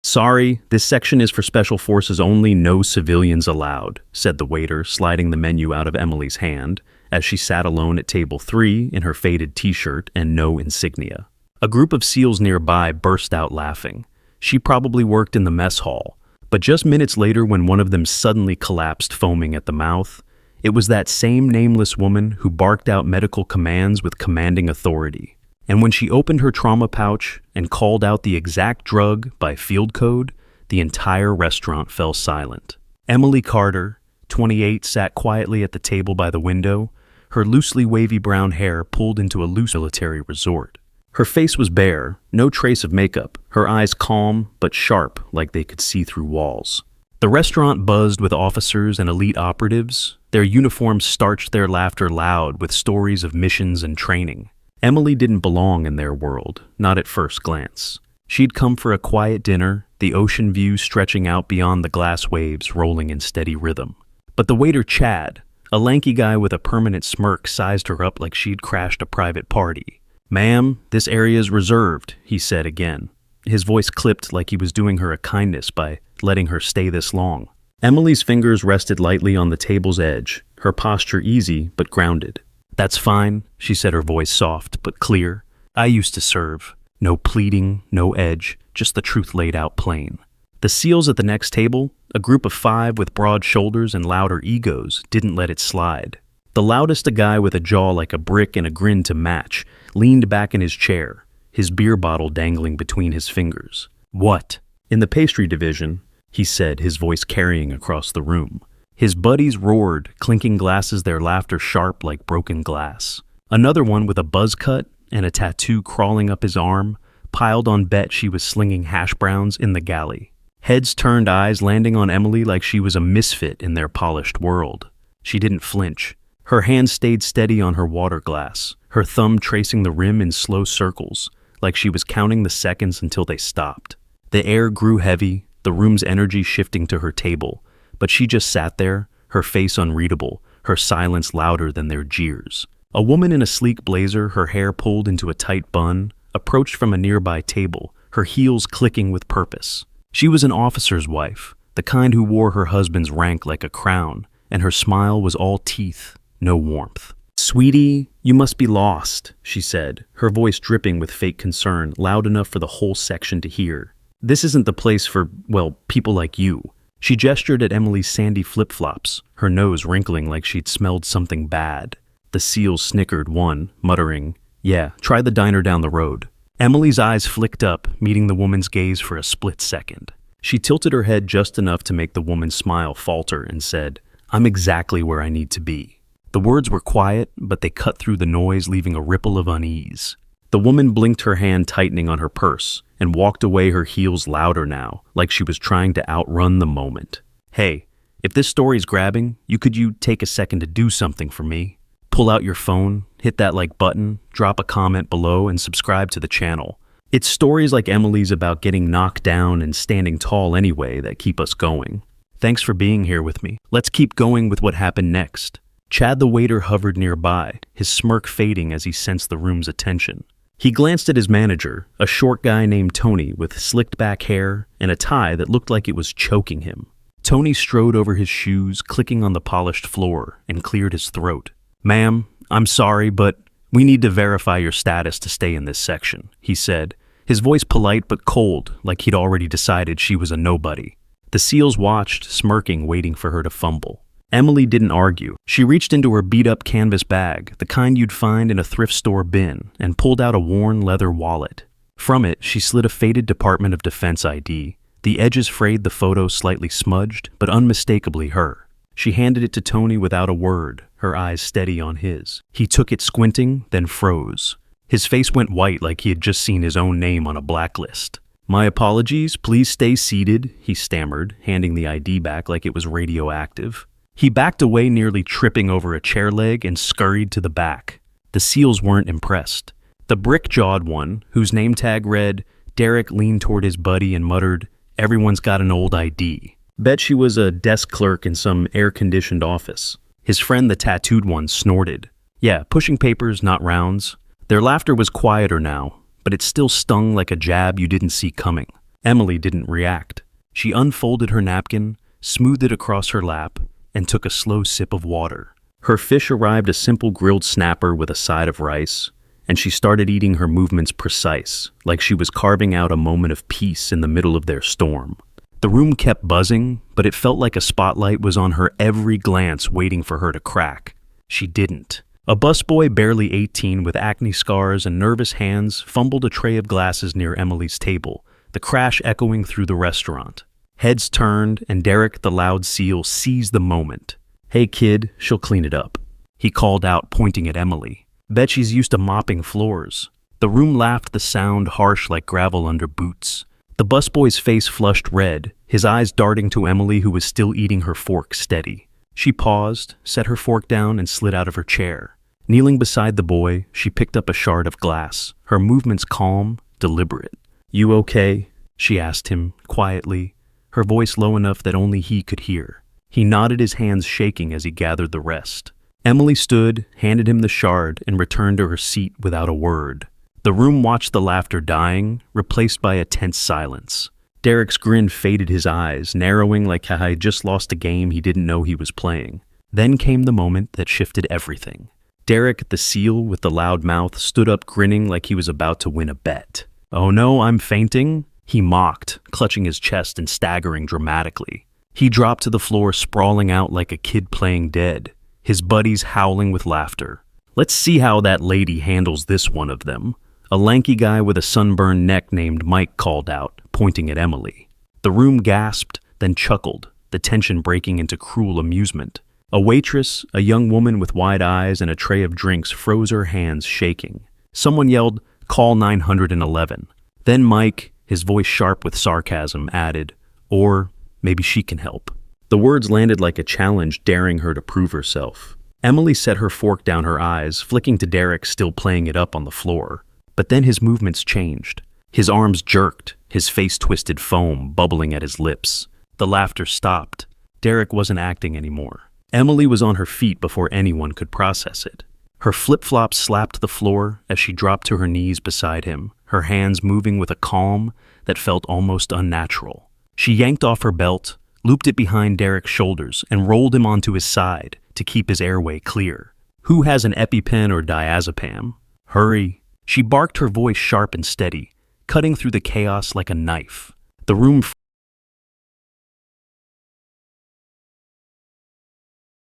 Sorry, this section is for special forces only, no civilians allowed, said the waiter, sliding the menu out of Emily's hand as she sat alone at table 3 in her faded t-shirt and no insignia. A group of SEALs nearby burst out laughing. She probably worked in the mess hall, but just minutes later when one of them suddenly collapsed foaming at the mouth, it was that same nameless woman who barked out medical commands with commanding authority. And when she opened her trauma pouch and called out the exact drug by field code, the entire restaurant fell silent. Emily Carter, 28, sat quietly at the table by the window, her loosely wavy brown hair pulled into a loose military resort. Her face was bare, no trace of makeup, her eyes calm but sharp like they could see through walls. The restaurant buzzed with officers and elite operatives. Their uniforms starched their laughter loud with stories of missions and training. Emily didn't belong in their world, not at first glance. She'd come for a quiet dinner, the ocean view stretching out beyond the glass waves rolling in steady rhythm. But the waiter Chad, a lanky guy with a permanent smirk, sized her up like she'd crashed a private party. "Ma'am, this area is reserved," he said again. His voice clipped like he was doing her a kindness by letting her stay this long. Emily's fingers rested lightly on the table's edge, her posture easy but grounded. "That's fine," she said, her voice soft but clear. "I used to serve. No pleading, no edge, just the truth laid out plain." The SEALs at the next table, a group of 5 with broad shoulders and louder egos, didn't let it slide. The loudest, a guy with a jaw like a brick and a grin to match, leaned back in his chair, his beer bottle dangling between his fingers. "What?" "In the pastry division," he said, his voice carrying across the room. His buddies roared, clinking glasses, their laughter sharp like broken glass. Another one with a buzz cut and a tattoo crawling up his arm piled on bet she was slinging hash browns in the galley. Heads turned, eyes landing on Emily like she was a misfit in their polished world. She didn't flinch. Her hand stayed steady on her water glass, her thumb tracing the rim in slow circles, like she was counting the seconds until they stopped. The air grew heavy, the room's energy shifting to her table, but she just sat there, her face unreadable, her silence louder than their jeers. A woman in a sleek blazer, her hair pulled into a tight bun, approached from a nearby table, her heels clicking with purpose. She was an officer's wife, the kind who wore her husband's rank like a crown, and her smile was all teeth, no warmth. "Sweetie, you must be lost," she said, her voice dripping with fake concern, loud enough for the whole section to hear. "This isn't the place for, well, people like you." She gestured at Emily's sandy flip-flops, her nose wrinkling like she'd smelled something bad. The SEALs snickered, one, muttering, "Yeah, try the diner down the road." Emily's eyes flicked up, meeting the woman's gaze for a split second. She tilted her head just enough to make the woman's smile falter and said, "I'm exactly where I need to be." The words were quiet, but they cut through the noise, leaving a ripple of unease. The woman blinked, her hand tightening on her purse, and walked away, her heels louder now, like she was trying to outrun the moment. "Hey, if this story's grabbing, could you take a second to do something for me? Pull out your phone, hit that like button, drop a comment below, and subscribe to the channel. It's stories like Emily's about getting knocked down and standing tall anyway that keep us going. Thanks for being here with me. Let's keep going with what happened next." Chad the waiter hovered nearby, his smirk fading as he sensed the room's attention. He glanced at his manager, a short guy named Tony with slicked back hair and a tie that looked like it was choking him. Tony strode over his shoes, clicking on the polished floor, and cleared his throat. "Ma'am, I'm sorry, but we need to verify your status to stay in this section," he said, his voice polite but cold, like he'd already decided she was a nobody. The SEALs watched, smirking, waiting for her to fumble. Emily didn't argue. She reached into her beat-up canvas bag, the kind you'd find in a thrift store bin, and pulled out a worn leather wallet. From it, she slid a faded Department of Defense ID. The edges frayed, the photo slightly smudged, but unmistakably her. She handed it to Tony without a word, her eyes steady on his. He took it, squinting, then froze. His face went white like he had just seen his own name on a blacklist. "My apologies, please stay seated," he stammered, handing the ID back like it was radioactive. He backed away, nearly tripping over a chair leg, and scurried to the back. The SEALs weren't impressed. The brick-jawed one, whose name tag read, Derek, leaned toward his buddy and muttered, "Everyone's got an old ID. Bet she was a desk clerk in some air-conditioned office." His friend, the tattooed one, snorted. "Yeah, pushing papers, not rounds." Their laughter was quieter now, but it still stung like a jab you didn't see coming. Emily didn't react. She unfolded her napkin, smoothed it across her lap, and took a slow sip of water. Her fish arrived a simple grilled snapper with a side of rice, and she started eating her movements precise, like she was carving out a moment of peace in the middle of their storm. The room kept buzzing, but it felt like a spotlight was on her every glance waiting for her to crack. She didn't. A busboy barely 18 with acne scars and nervous hands fumbled a tray of glasses near Emily's table, the crash echoing through the restaurant. Heads turned, and Derek the loud seal seized the moment. "Hey kid, she'll clean it up," he called out, pointing at Emily. "Bet she's used to mopping floors." The room laughed, the sound harsh like gravel under boots. The busboy's face flushed red, his eyes darting to Emily, who was still eating her fork steady. She paused, set her fork down, and slid out of her chair. Kneeling beside the boy, she picked up a shard of glass, her movements calm, deliberate. "You okay?" she asked him, quietly, her voice low enough that only he could hear. He nodded, his hands shaking as he gathered the rest. Emily stood, handed him the shard, and returned to her seat without a word. The room watched the laughter dying, replaced by a tense silence. Derek's grin faded, his eyes narrowing like how he had just lost a game he didn't know he was playing. Then came the moment that shifted everything. Derek, the seal with the loud mouth, stood up grinning like he was about to win a bet. "Oh no, I'm fainting?" he mocked, clutching his chest and staggering dramatically. He dropped to the floor, sprawling out like a kid playing dead, his buddies howling with laughter. "Let's see how that lady handles this," one of them, a lanky guy with a sunburned neck named Mike, called out, pointing at Emily. The room gasped, then chuckled, the tension breaking into cruel amusement. A waitress, a young woman with wide eyes and a tray of drinks, froze her hands, shaking. Someone yelled, "Call 911. Then Mike, his voice sharp with sarcasm, added, "Or maybe she can help." The words landed like a challenge, daring her to prove herself. Emily set her fork down, her eyes flicking to Derek, still playing it up on the floor. But then his movements changed. His arms jerked, his face twisted, foam bubbling at his lips. The laughter stopped. Derek wasn't acting anymore. Emily was on her feet before anyone could process it. Her flip-flops slapped the floor as she dropped to her knees beside him, her hands moving with a calm that felt almost unnatural. She yanked off her belt, looped it behind Derek's shoulders, and rolled him onto his side to keep his airway clear. "Who has an EpiPen or diazepam? Hurry." She barked, her voice sharp and steady, cutting through the chaos like a knife. The room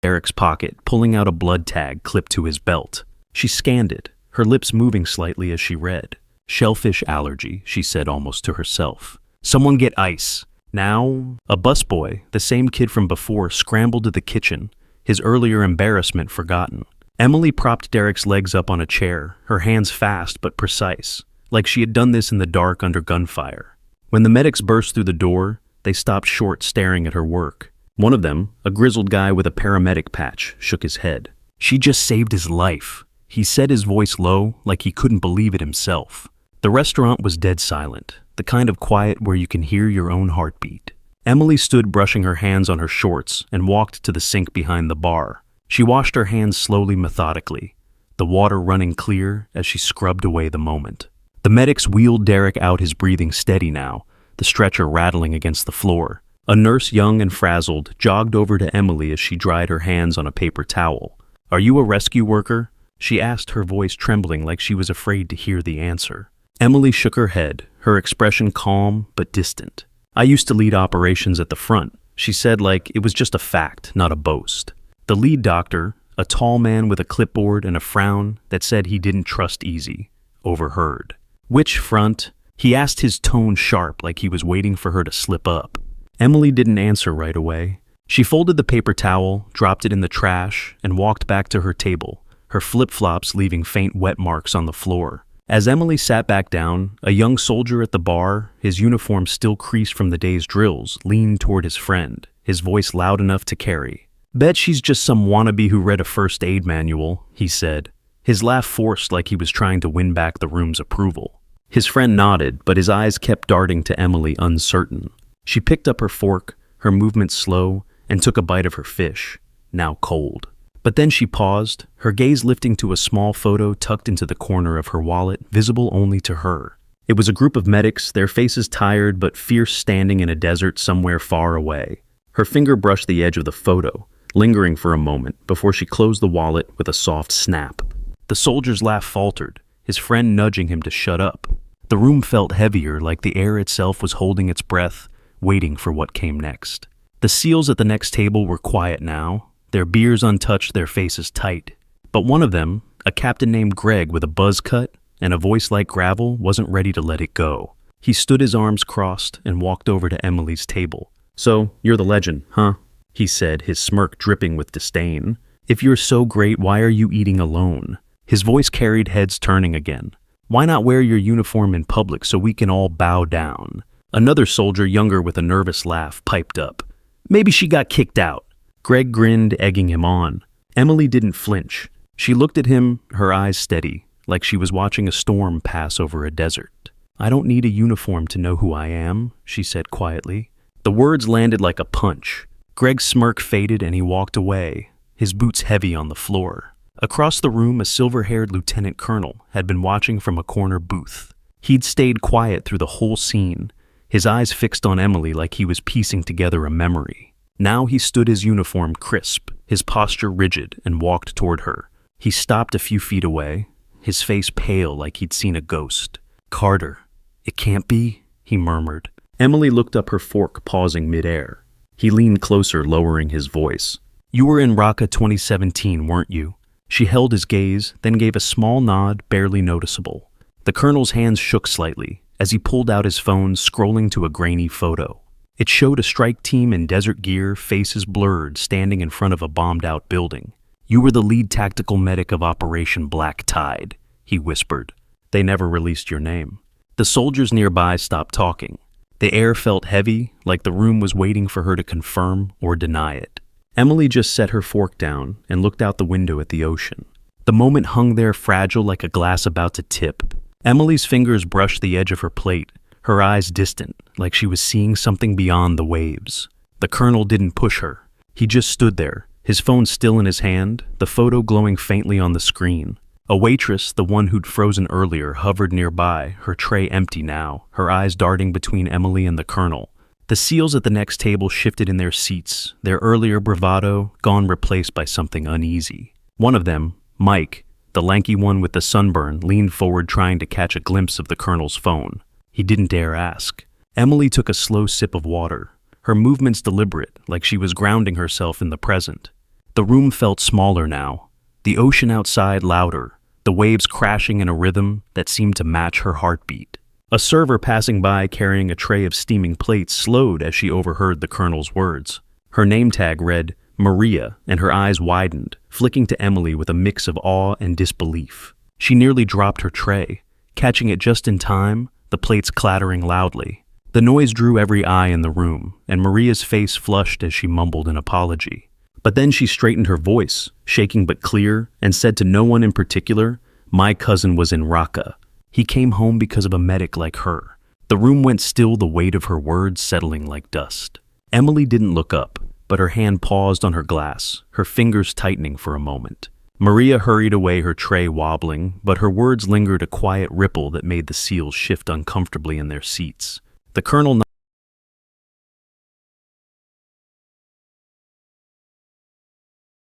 Derek's pocket, pulling out a blood tag clipped to his belt. She scanned it, her lips moving slightly as she read. "Shellfish allergy," she said almost to herself. "Someone get ice. Now." A busboy, the same kid from before, scrambled to the kitchen, his earlier embarrassment forgotten. Emily propped Derek's legs up on a chair, her hands fast but precise, like she had done this in the dark under gunfire. When the medics burst through the door, they stopped short, staring at her work. One of them, a grizzled guy with a paramedic patch, shook his head. "She just saved his life," he said, his voice low, like he couldn't believe it himself. The restaurant was dead silent, the kind of quiet where you can hear your own heartbeat. Emily stood brushing her hands on her shorts and walked to the sink behind the bar. She washed her hands slowly, methodically, the water running clear as she scrubbed away the moment. The medics wheeled Derek out, his breathing steady now, the stretcher rattling against the floor. A nurse, young and frazzled, jogged over to Emily as she dried her hands on a paper towel. "Are you a rescue worker?" she asked, her voice trembling like she was afraid to hear the answer. Emily shook her head, her expression calm but distant. "I used to lead operations at the front," she said, like it was just a fact, not a boast. The lead doctor, a tall man with a clipboard and a frown that said he didn't trust easy, overheard. "Which front?" he asked, his tone sharp like he was waiting for her to slip up. Emily didn't answer right away. She folded the paper towel, dropped it in the trash, and walked back to her table, her flip-flops leaving faint wet marks on the floor. As Emily sat back down, a young soldier at the bar, his uniform still creased from the day's drills, leaned toward his friend, his voice loud enough to carry. "Bet she's just some wannabe who read a first aid manual," he said, his laugh forced like he was trying to win back the room's approval. His friend nodded, but his eyes kept darting to Emily, uncertain. She picked up her fork, her movements slow, and took a bite of her fish, now cold. But then she paused, her gaze lifting to a small photo tucked into the corner of her wallet, visible only to her. It was a group of medics, their faces tired but fierce, standing in a desert somewhere far away. Her finger brushed the edge of the photo, lingering for a moment before she closed the wallet with a soft snap. The soldier's laugh faltered, his friend nudging him to shut up. The room felt heavier, like the air itself was holding its breath, waiting for what came next. The SEALs at the next table were quiet now, their beers untouched, their faces tight. But one of them, a captain named Greg with a buzz cut and a voice like gravel, wasn't ready to let it go. He stood, his arms crossed, and walked over to Emily's table. "So, you're the legend, huh?" he said, his smirk dripping with disdain. "If you're so great, why are you eating alone?" His voice carried heads turning again. "Why not wear your uniform in public so we can all bow down?" Another soldier, younger with a nervous laugh, piped up. "Maybe she got kicked out." Greg grinned, egging him on. Emily didn't flinch. She looked at him, her eyes steady, like she was watching a storm pass over a desert. "I don't need a uniform to know who I am," she said quietly. The words landed like a punch. Greg's smirk faded and he walked away, his boots heavy on the floor. Across the room, a silver-haired lieutenant colonel had been watching from a corner booth. He'd stayed quiet through the whole scene, his eyes fixed on Emily like he was piecing together a memory. Now he stood, his uniform crisp, his posture rigid, and walked toward her. He stopped a few feet away, his face pale like he'd seen a ghost. "Carter, it can't be," he murmured. Emily looked up, her fork pausing midair. He leaned closer, lowering his voice. "You were in Raqqa 2017, weren't you?" She held his gaze, then gave a small nod, barely noticeable. The colonel's hands shook slightly as he pulled out his phone, scrolling to a grainy photo. It showed a strike team in desert gear, faces blurred, standing in front of a bombed-out building. "You were the lead tactical medic of Operation Black Tide," he whispered. "They never released your name." The soldiers nearby stopped talking. The air felt heavy, like the room was waiting for her to confirm or deny it. Emily just set her fork down and looked out the window at the ocean. The moment hung there, fragile like a glass about to tip. Emily's fingers brushed the edge of her plate, her eyes distant, like she was seeing something beyond the waves. The colonel didn't push her. He just stood there, his phone still in his hand, the photo glowing faintly on the screen. A waitress, the one who'd frozen earlier, hovered nearby, her tray empty now, her eyes darting between Emily and the colonel. The SEALs at the next table shifted in their seats, their earlier bravado gone, replaced by something uneasy. One of them, Mike, the lanky one with the sunburn, leaned forward, trying to catch a glimpse of the colonel's phone. He didn't dare ask. Emily took a slow sip of water, her movements deliberate, like she was grounding herself in the present. The room felt smaller now, the ocean outside louder, the waves crashing in a rhythm that seemed to match her heartbeat. A server passing by carrying a tray of steaming plates slowed as she overheard the colonel's words. Her name tag read Maria, and her eyes widened, flicking to Emily with a mix of awe and disbelief. She nearly dropped her tray, catching it just in time, the plates clattering loudly. The noise drew every eye in the room, and Maria's face flushed as she mumbled an apology. But then she straightened her voice, shaking but clear, and said to no one in particular, "My cousin was in Raqqa. He came home because of a medic like her." The room went still, the weight of her words settling like dust. Emily didn't look up, but her hand paused on her glass, her fingers tightening for a moment. Maria hurried away, her tray wobbling, but her words lingered, a quiet ripple that made the SEALs shift uncomfortably in their seats. The colonel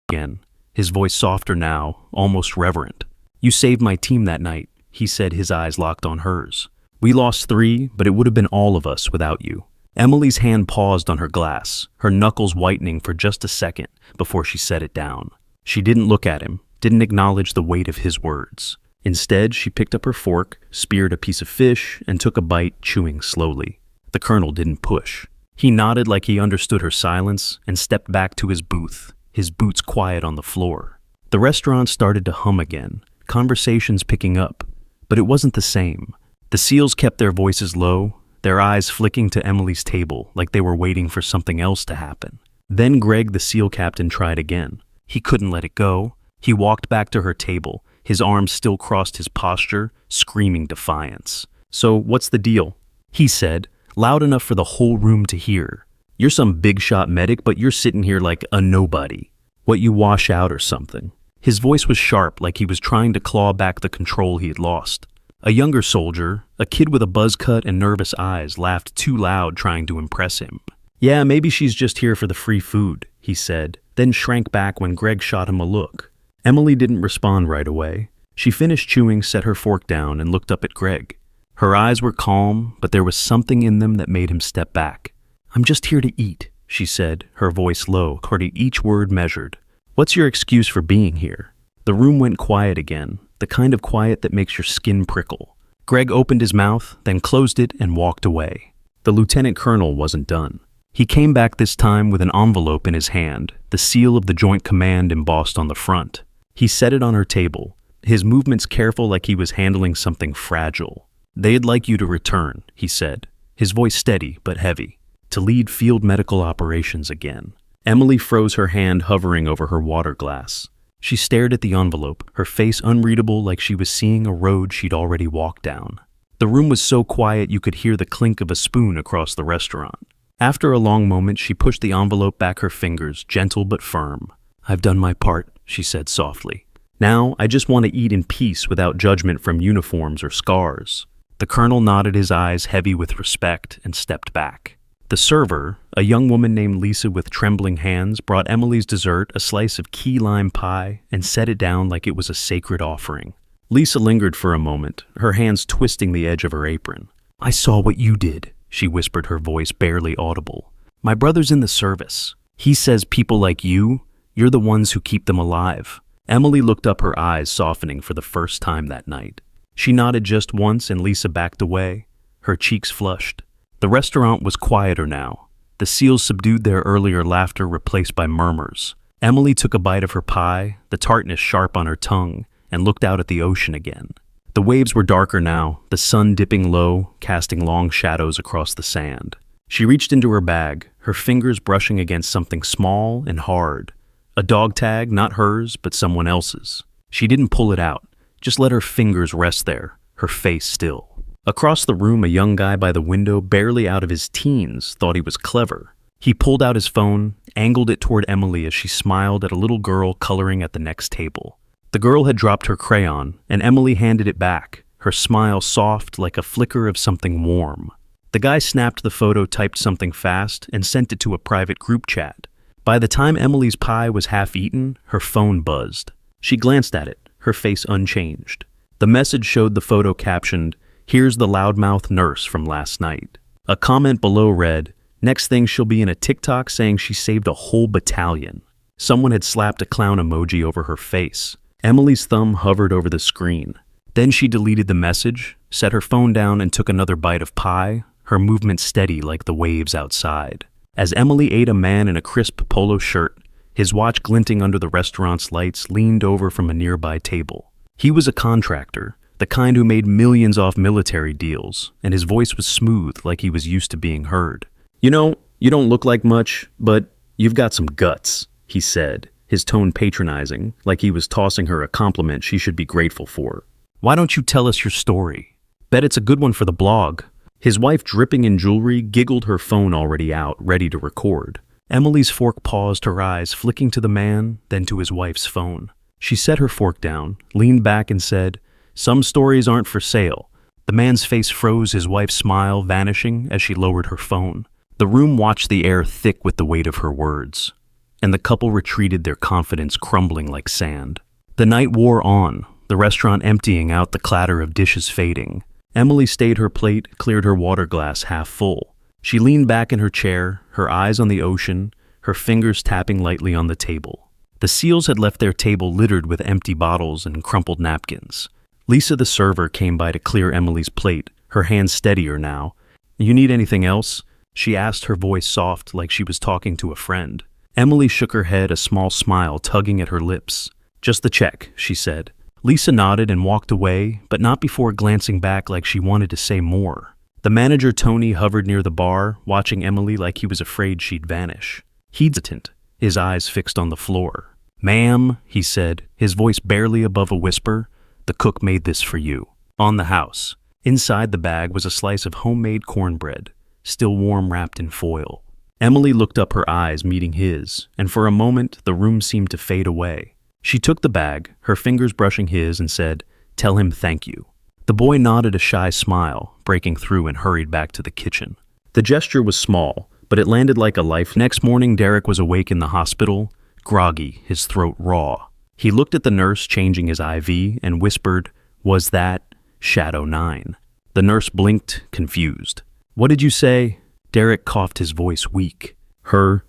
again, his voice softer now, almost reverent. "You saved my team that night," he said, his eyes locked on hers. "We lost 3, but it would have been all of us without you." Emily's hand paused on her glass, her knuckles whitening for just a second before she set it down. She didn't look at him, didn't acknowledge the weight of his words. Instead, she picked up her fork, speared a piece of fish, and took a bite, chewing slowly. The colonel didn't push. He nodded like he understood her silence and stepped back to his booth, his boots quiet on the floor. The restaurant started to hum again, conversations picking up, but it wasn't the same. The SEALs kept their voices low, their eyes flicking to Emily's table like they were waiting for something else to happen. Then Greg, the SEAL captain, tried again. He couldn't let it go. He walked back to her table, his arms still crossed, his posture screaming defiance. "So what's the deal?" he said, loud enough for the whole room to hear. "You're some big shot medic, but you're sitting here like a nobody. What, you wash out or something?" His voice was sharp, like he was trying to claw back the control he had lost. A younger soldier, a kid with a buzz cut and nervous eyes, laughed too loud trying to impress him. "Yeah, maybe she's just here for the free food," he said, then shrank back when Greg shot him a look. Emily didn't respond right away. She finished chewing, set her fork down, and looked up at Greg. Her eyes were calm, but there was something in them that made him step back. "I'm just here to eat," she said, her voice low, each word measured. "What's your excuse for being here?" The room went quiet again, the kind of quiet that makes your skin prickle. Greg opened his mouth, then closed it and walked away. The lieutenant colonel wasn't done. He came back this time with an envelope in his hand, the seal of the Joint Command embossed on the front. He set it on her table, his movements careful like he was handling something fragile. "They'd like you to return," he said, his voice steady but heavy, "to lead field medical operations again." Emily froze, her hand hovering over her water glass. She stared at the envelope, her face unreadable like she was seeing a road she'd already walked down. The room was so quiet you could hear the clink of a spoon across the restaurant. After a long moment, she pushed the envelope back, her fingers, gentle but firm. "I've done my part," she said softly. "Now, I just want to eat in peace without judgment from uniforms or scars." The colonel nodded, his eyes heavy with respect, and stepped back. The server, a young woman named Lisa with trembling hands, brought Emily's dessert, a slice of key lime pie, and set it down like it was a sacred offering. Lisa lingered for a moment, her hands twisting the edge of her apron. "I saw what you did," she whispered, her voice barely audible. "My brother's in the service. He says people like you're the ones who keep them alive." Emily looked up, her eyes softening for the first time that night. She nodded just once and Lisa backed away, her cheeks flushed. The restaurant was quieter now. The seals subdued their earlier laughter, replaced by murmurs. Emily took a bite of her pie, the tartness sharp on her tongue, and looked out at the ocean again. The waves were darker now, the sun dipping low, casting long shadows across the sand. She reached into her bag, her fingers brushing against something small and hard. A dog tag, not hers, but someone else's. She didn't pull it out, just let her fingers rest there, her face still. Across the room, a young guy by the window, barely out of his teens, thought he was clever. He pulled out his phone, angled it toward Emily as she smiled at a little girl coloring at the next table. The girl had dropped her crayon, and Emily handed it back, her smile soft like a flicker of something warm. The guy snapped the photo, typed something fast, and sent it to a private group chat. By the time Emily's pie was half eaten, her phone buzzed. She glanced at it, her face unchanged. The message showed the photo captioned, "Here's the loudmouth nurse from last night." A comment below read, "Next thing she'll be in a TikTok saying she saved a whole battalion." Someone had slapped a clown emoji over her face. Emily's thumb hovered over the screen. Then she deleted the message, set her phone down, and took another bite of pie, her movement steady like the waves outside. As Emily ate, a man in a crisp polo shirt, his watch glinting under the restaurant's lights, leaned over from a nearby table. He was a contractor, the kind who made millions off military deals, and his voice was smooth like he was used to being heard. "You know, you don't look like much, but you've got some guts," he said, his tone patronizing, like he was tossing her a compliment she should be grateful for. "Why don't you tell us your story? Bet it's a good one for the blog." His wife, dripping in jewelry, giggled, her phone already out, ready to record. Emily's fork paused, her eyes flicking to the man, then to his wife's phone. She set her fork down, leaned back and said, "Some stories aren't for sale." The man's face froze, his wife's smile vanishing as she lowered her phone. The room watched, the air thick with the weight of her words, and the couple retreated, their confidence crumbling like sand. The night wore on, the restaurant emptying out, the clatter of dishes fading. Emily stayed her plate, cleared her water glass half full. She leaned back in her chair, her eyes on the ocean, her fingers tapping lightly on the table. The seals had left their table littered with empty bottles and crumpled napkins. Lisa, the server, came by to clear Emily's plate, her hands steadier now. "You need anything else?" she asked, her voice soft like she was talking to a friend. Emily shook her head, a small smile tugging at her lips. "Just the check," she said. Lisa nodded and walked away, but not before glancing back like she wanted to say more. The manager, Tony, hovered near the bar, watching Emily like he was afraid she'd vanish. He'd hesitant, his eyes fixed on the floor. "Ma'am," he said, his voice barely above a whisper, "the cook made this for you." On the house. Inside the bag was a slice of homemade cornbread, still warm, wrapped in foil. Emily looked up, her eyes meeting his, and for a moment the room seemed to fade away. She took the bag, her fingers brushing his, and said, "Tell him thank you." The boy nodded a shy smile, breaking through, and hurried back to the kitchen. The gesture was small, but it landed like a life. Next morning, Derek was awake in the hospital, groggy, his throat raw. He looked at the nurse changing his IV and whispered, "Was that Shadow 9?" The nurse blinked, confused. "What did you say?" Derek coughed, his voice weak. "Her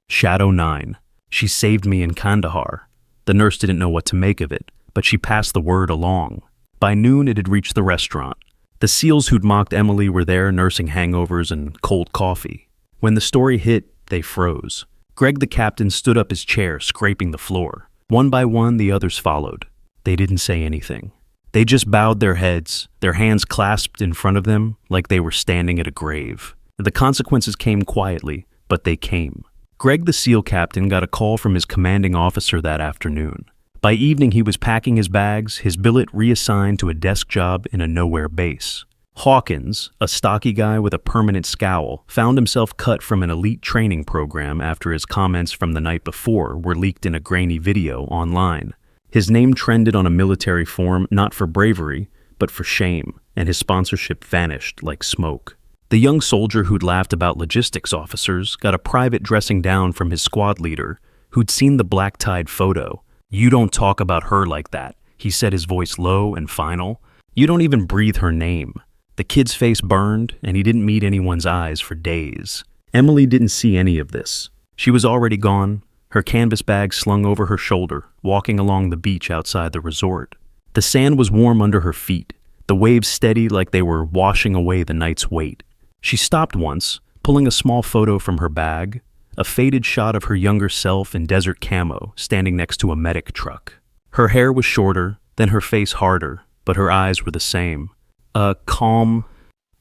Shadow 9. She saved me in Kandahar." The nurse didn't know what to make of it, but she passed the word along. By noon, it had reached the restaurant. The SEALs who'd mocked Emily were there, nursing hangovers and cold coffee. When the story hit, they froze. Greg the captain stood up his chair, scraping the floor. One by one, the others followed. They didn't say anything. They just bowed their heads, their hands clasped in front of them like they were standing at a grave. The consequences came quietly, but they came. Greg the SEAL captain got a call from his commanding officer that afternoon. By evening, he was packing his bags, his billet reassigned to a desk job in a nowhere base. Hawkins, a stocky guy with a permanent scowl, found himself cut from an elite training program after his comments from the night before were leaked in a grainy video online. His name trended on a military forum not for bravery, but for shame, and his sponsorship vanished like smoke. The young soldier who'd laughed about logistics officers got a private dressing down from his squad leader, who'd seen the black-tied photo. "You don't talk about her like that," he said, his voice low and final. "You don't even breathe her name." The kid's face burned, and he didn't meet anyone's eyes for days. Emily didn't see any of this. She was already gone, her canvas bag slung over her shoulder, walking along the beach outside the resort. The sand was warm under her feet, the waves steady like they were washing away the night's weight. She stopped once, pulling a small photo from her bag, a faded shot of her younger self in desert camo standing next to a medic truck. Her hair was shorter, then her face harder, but her eyes were the same. Calm,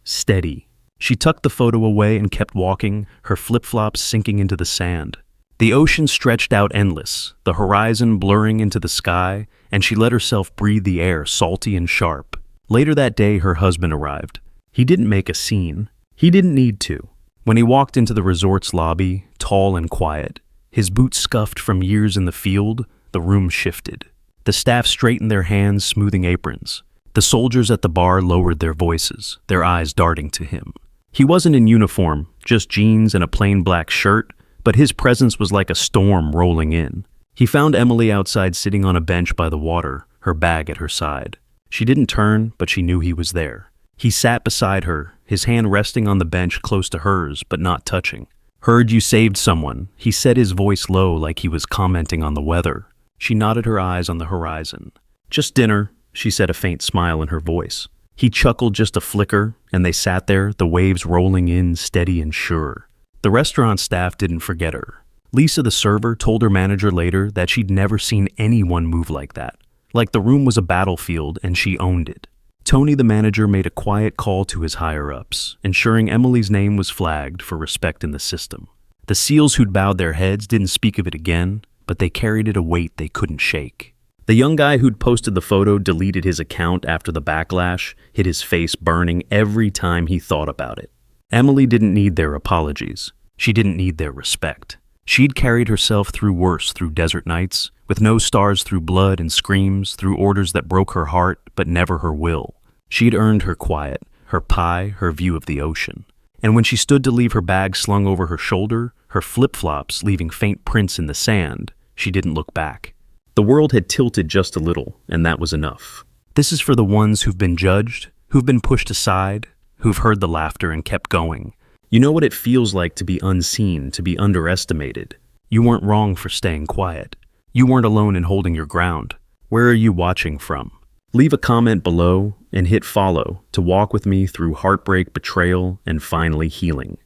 steady. She tucked the photo away and kept walking, her flip-flops sinking into the sand. The ocean stretched out endless, the horizon blurring into the sky, and she let herself breathe the air salty and sharp. Later that day, her husband arrived. He didn't make a scene. He didn't need to. When he walked into the resort's lobby, tall and quiet, his boots scuffed from years in the field, the room shifted. The staff straightened their hands, smoothing aprons. The soldiers at the bar lowered their voices, their eyes darting to him. He wasn't in uniform, just jeans and a plain black shirt, but his presence was like a storm rolling in. He found Emily outside sitting on a bench by the water, her bag at her side. She didn't turn, but she knew he was there. He sat beside her, his hand resting on the bench close to hers, but not touching. "Heard you saved someone," he said, his voice low like he was commenting on the weather. She nodded, her eyes on the horizon. "Just dinner," she said, a faint smile in her voice. He chuckled just a flicker, and they sat there, the waves rolling in steady and sure. The restaurant staff didn't forget her. Lisa, the server, told her manager later that she'd never seen anyone move like that. Like the room was a battlefield and she owned it. Tony, the manager, made a quiet call to his higher-ups, ensuring Emily's name was flagged for respect in the system. The SEALs who'd bowed their heads didn't speak of it again, but they carried it a weight they couldn't shake. The young guy who'd posted the photo deleted his account after the backlash, hid his face burning every time he thought about it. Emily didn't need their apologies. She didn't need their respect. She'd carried herself through worse through desert nights, with no stars through blood and screams, through orders that broke her heart, but never her will. She'd earned her quiet, her pie, her view of the ocean. And when she stood to leave her bag slung over her shoulder, her flip-flops leaving faint prints in the sand, she didn't look back. The world had tilted just a little, and that was enough. This is for the ones who've been judged, who've been pushed aside, who've heard the laughter and kept going. You know what it feels like to be unseen, to be underestimated. You weren't wrong for staying quiet. You weren't alone in holding your ground. Where are you watching from? Leave a comment below and hit follow to walk with me through heartbreak, betrayal, and finally healing.